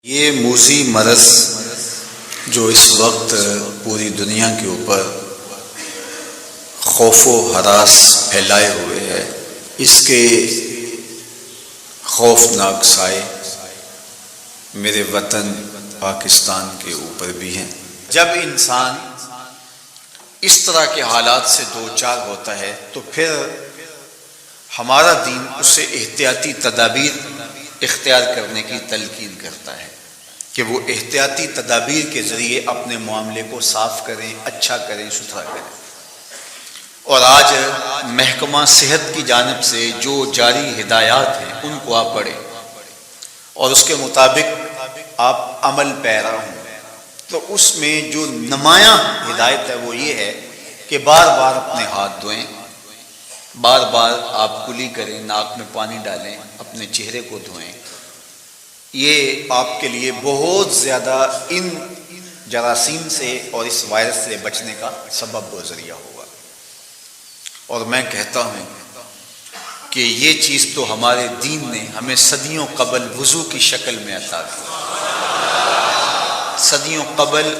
یہ موذی مرض جو اس وقت پوری دنیا کے اوپر خوف و ہراس پھیلائے ہوئے ہے، اس کے خوفناک سائے میرے وطن پاکستان کے اوپر بھی ہیں۔ جب انسان اس طرح کے حالات سے دوچار ہوتا ہے تو پھر ہمارا دین اسے احتیاطی تدابیر اختیار کرنے کی تلقین کرتا ہے کہ وہ احتیاطی تدابیر کے ذریعے اپنے معاملے کو صاف کریں، اچھا کریں، ستھرا کریں۔ اور آج محکمہ صحت کی جانب سے جو جاری ہدایات ہیں ان کو آپ پڑھیں اور اس کے مطابق آپ عمل پیرا ہوں، تو اس میں جو نمایاں ہدایت ہے وہ یہ ہے کہ بار بار اپنے ہاتھ دھوئیں، بار بار آپ کلی کریں، ناک میں پانی ڈالیں، اپنے چہرے کو دھوئیں۔ یہ آپ کے لیے بہت زیادہ ان جراثیم سے اور اس وائرس سے بچنے کا سبب و ذریعہ ہوگا۔ اور میں کہتا ہوں کہ یہ چیز تو ہمارے دین نے ہمیں صدیوں قبل وضو کی شکل میں عطا کی۔ صدیوں قبل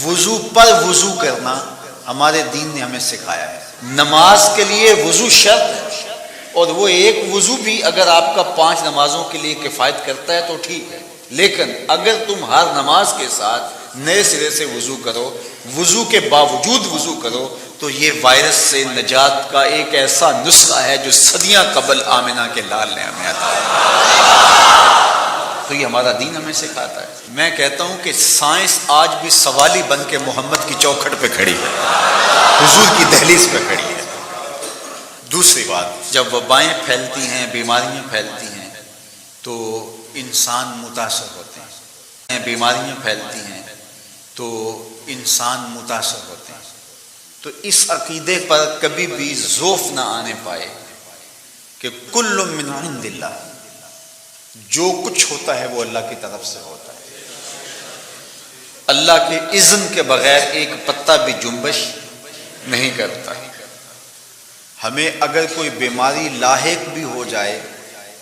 وضو پر وضو کرنا ہمارے دین نے ہمیں سکھایا ہے۔ نماز کے لیے وضو شرط ہے، اور وہ ایک وضو بھی اگر آپ کا 5 نمازوں کے لیے کفایت کرتا ہے تو ٹھیک ہے، لیکن اگر تم ہر نماز کے ساتھ نئے سرے سے وضو کرو، وضو کے باوجود وضو کرو، تو یہ وائرس سے نجات کا ایک ایسا نسخہ ہے جو صدیاں قبل آمنہ کے لال نے ہمیں عطا کیا۔ تو یہ ہمارا دین ہمیں سکھاتا ہے۔ میں کہتا ہوں کہ سائنس آج بھی سوالی بن کے محمد کی چوکھٹ پہ کھڑی ہے، حضور کی دہلیز پہ کھڑی ہے۔ دوسری بات، جب وبائیں پھیلتی ہیں، بیماریاں پھیلتی ہیں تو انسان متاثر ہوتے ہیں، بیماریاں پھیلتی ہیں تو انسان متاثر ہوتے ہیں۔ تو اس عقیدے پر کبھی بھی ذوف نہ آنے پائے کہ کل من عند اللہ، جو کچھ ہوتا ہے وہ اللہ کی طرف سے ہوتا ہے۔ اللہ کے اذن کے بغیر ایک پتا بھی جنبش نہیں کرتا۔ ہمیں اگر کوئی بیماری لاحق بھی ہو جائے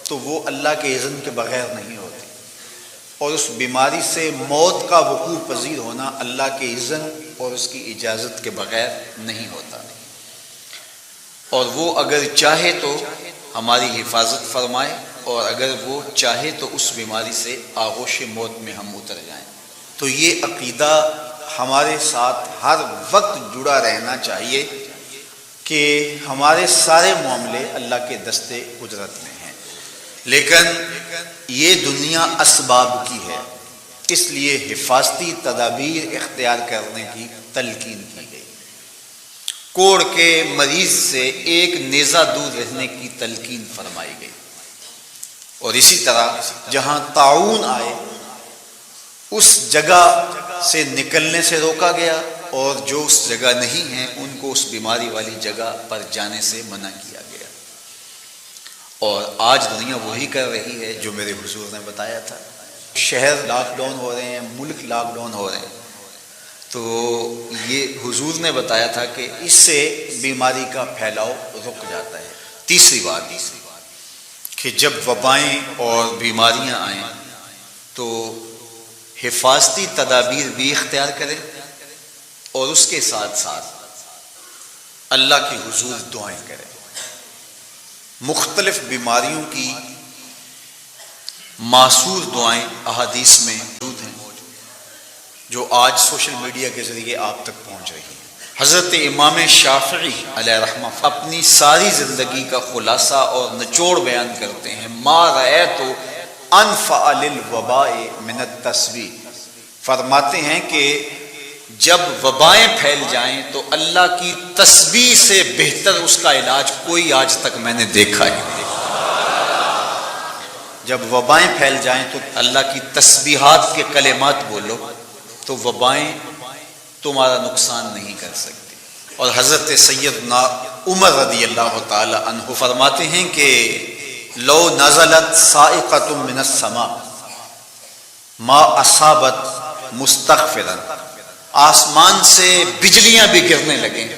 تو وہ اللہ کے اذن کے بغیر نہیں ہوتی، اور اس بیماری سے موت کا وقوع پذیر ہونا اللہ کے اذن اور اس کی اجازت کے بغیر نہیں ہوتا۔ اور وہ اگر چاہے تو ہماری حفاظت فرمائے، اور اگر وہ چاہے تو اس بیماری سے آغوش موت میں ہم اتر جائیں۔ تو یہ عقیدہ ہمارے ساتھ ہر وقت جڑا رہنا چاہیے کہ ہمارے سارے معاملے اللہ کے دستے قدرت میں ہیں، لیکن یہ دنیا اسباب کی ہے، اس لیے حفاظتی تدابیر اختیار کرنے کی تلقین کی گئی۔ کوڑ کے مریض سے ایک نیزہ دور رہنے کی تلقین فرمائی گئی، اور اسی طرح جہاں طاعون آئے اس جگہ سے نکلنے سے روکا گیا، اور جو اس جگہ نہیں ہیں ان کو اس بیماری والی جگہ پر جانے سے منع کیا گیا۔ اور آج دنیا وہی کر رہی ہے جو میرے حضور نے بتایا تھا۔ شہر لاک ڈاؤن ہو رہے ہیں، ملک لاک ڈاؤن ہو رہے ہیں، تو یہ حضور نے بتایا تھا کہ اس سے بیماری کا پھیلاؤ رک جاتا ہے۔ تیسری بات کہ جب وبائیں اور بیماریاں آئیں تو حفاظتی تدابیر بھی اختیار کریں، اور اس کے ساتھ ساتھ اللہ کی حضور دعائیں کریں۔ مختلف بیماریوں کی معصور دعائیں احادیث میں موجود ہیں جو آج سوشل میڈیا کے ذریعے آپ تک پہنچ رہی ہیں۔ حضرت امام شافعی علیہ رحمہ اپنی ساری زندگی کا خلاصہ اور نچوڑ بیان کرتے ہیں۔ ما رأیت انفع للوباء من التسبیح، فرماتے ہیں کہ جب وبائیں پھیل جائیں تو اللہ کی تسبیح سے بہتر اس کا علاج کوئی آج تک میں نے دیکھا ہی نہیں۔ جب وبائیں پھیل جائیں تو اللہ کی تسبیحات کے کلمات بولو تو وبائیں تمہارا نقصان نہیں کر سکتی۔ اور حضرت سیدنا عمر رضی اللہ تعالی عنہ فرماتے ہیں کہ لو نزلت صاعقۃ من السماء ما اصابت مستغفرا، آسمان سے بجلیاں بھی گرنے لگیں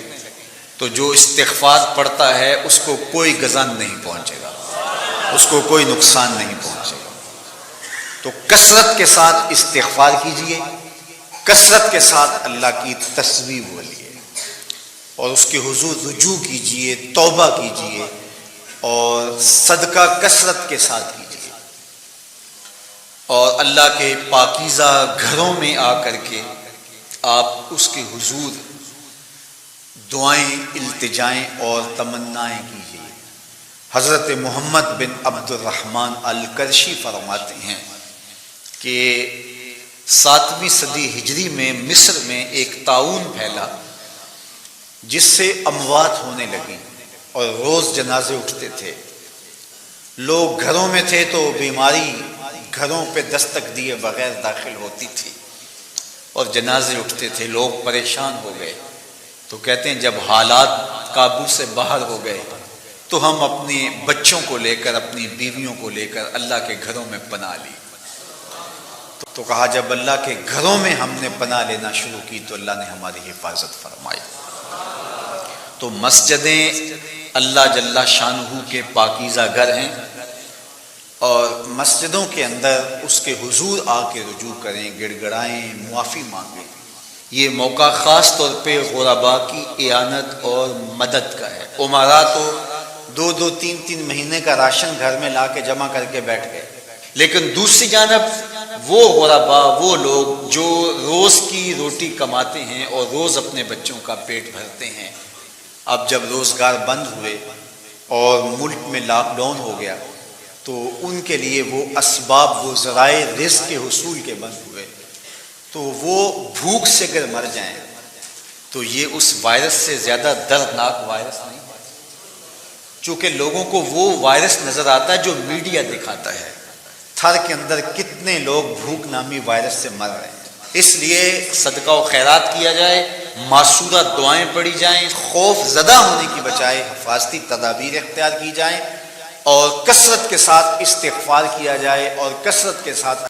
تو جو استغفار پڑتا ہے اس کو کوئی گزن نہیں پہنچے گا، اس کو کوئی نقصان نہیں پہنچے گا۔ تو کثرت کے ساتھ استغفار کیجئے، کثرت کے ساتھ اللہ کی تسبیح بولیے اور اس کے حضور رجوع کیجئے، توبہ کیجئے اور صدقہ کثرت کے ساتھ کیجئے، اور اللہ کے پاکیزہ گھروں میں آ کر کے آپ اس کے حضور دعائیں، التجائیں اور تمنائیں کیجئے۔ حضرت محمد بن عبد الرحمن القرشی فرماتے ہیں کہ 7ویں صدی ہجری میں مصر میں ایک طاعون پھیلا جس سے اموات ہونے لگی اور روز جنازے اٹھتے تھے۔ لوگ گھروں میں تھے تو بیماری گھروں پہ دستک دیے بغیر داخل ہوتی تھی اور جنازے اٹھتے تھے، لوگ پریشان ہو گئے۔ تو کہتے ہیں جب حالات قابو سے باہر ہو گئے تو ہم اپنے بچوں کو لے کر، اپنی بیویوں کو لے کر اللہ کے گھروں میں پناہ لی۔ تو کہا جب اللہ کے گھروں میں ہم نے پناہ لینا شروع کی تو اللہ نے ہماری حفاظت فرمائی۔ تو مسجدیں اللہ جل شانہ کے پاکیزہ گھر ہیں، اور مسجدوں کے اندر اس کے حضور آ کے رجوع کریں، گڑ گڑائیں، معافی مانگیں۔ یہ موقع خاص طور پہ غرباء کی اعانت اور مدد کا ہے۔ امراء تو 2 3 مہینے کا راشن گھر میں لا کے جمع کر کے بیٹھ گئے، لیکن دوسری جانب وہ غرباء، وہ لوگ جو روز کی روٹی کماتے ہیں اور روز اپنے بچوں کا پیٹ بھرتے ہیں، اب جب روزگار بند ہوئے اور ملک میں لاک ڈاؤن ہو گیا تو ان کے لیے وہ اسباب، وہ ذرائع رزق کے حصول کے بند ہوئے، تو وہ بھوک سے اگر مر جائیں تو یہ اس وائرس سے زیادہ دردناک وائرس نہیں ہے، چونکہ لوگوں کو وہ وائرس نظر آتا ہے جو میڈیا دکھاتا ہے۔ تھر کے اندر کتنے لوگ بھوک نامی وائرس سے مر رہے ہیں۔ اس لیے صدقہ و خیرات کیا جائے، معصورہ دعائیں پڑھی جائیں، خوف زدہ ہونے کی بجائے حفاظتی تدابیر اختیار کی جائیں، اور کثرت کے ساتھ استغفار کیا جائے اور کثرت کے ساتھ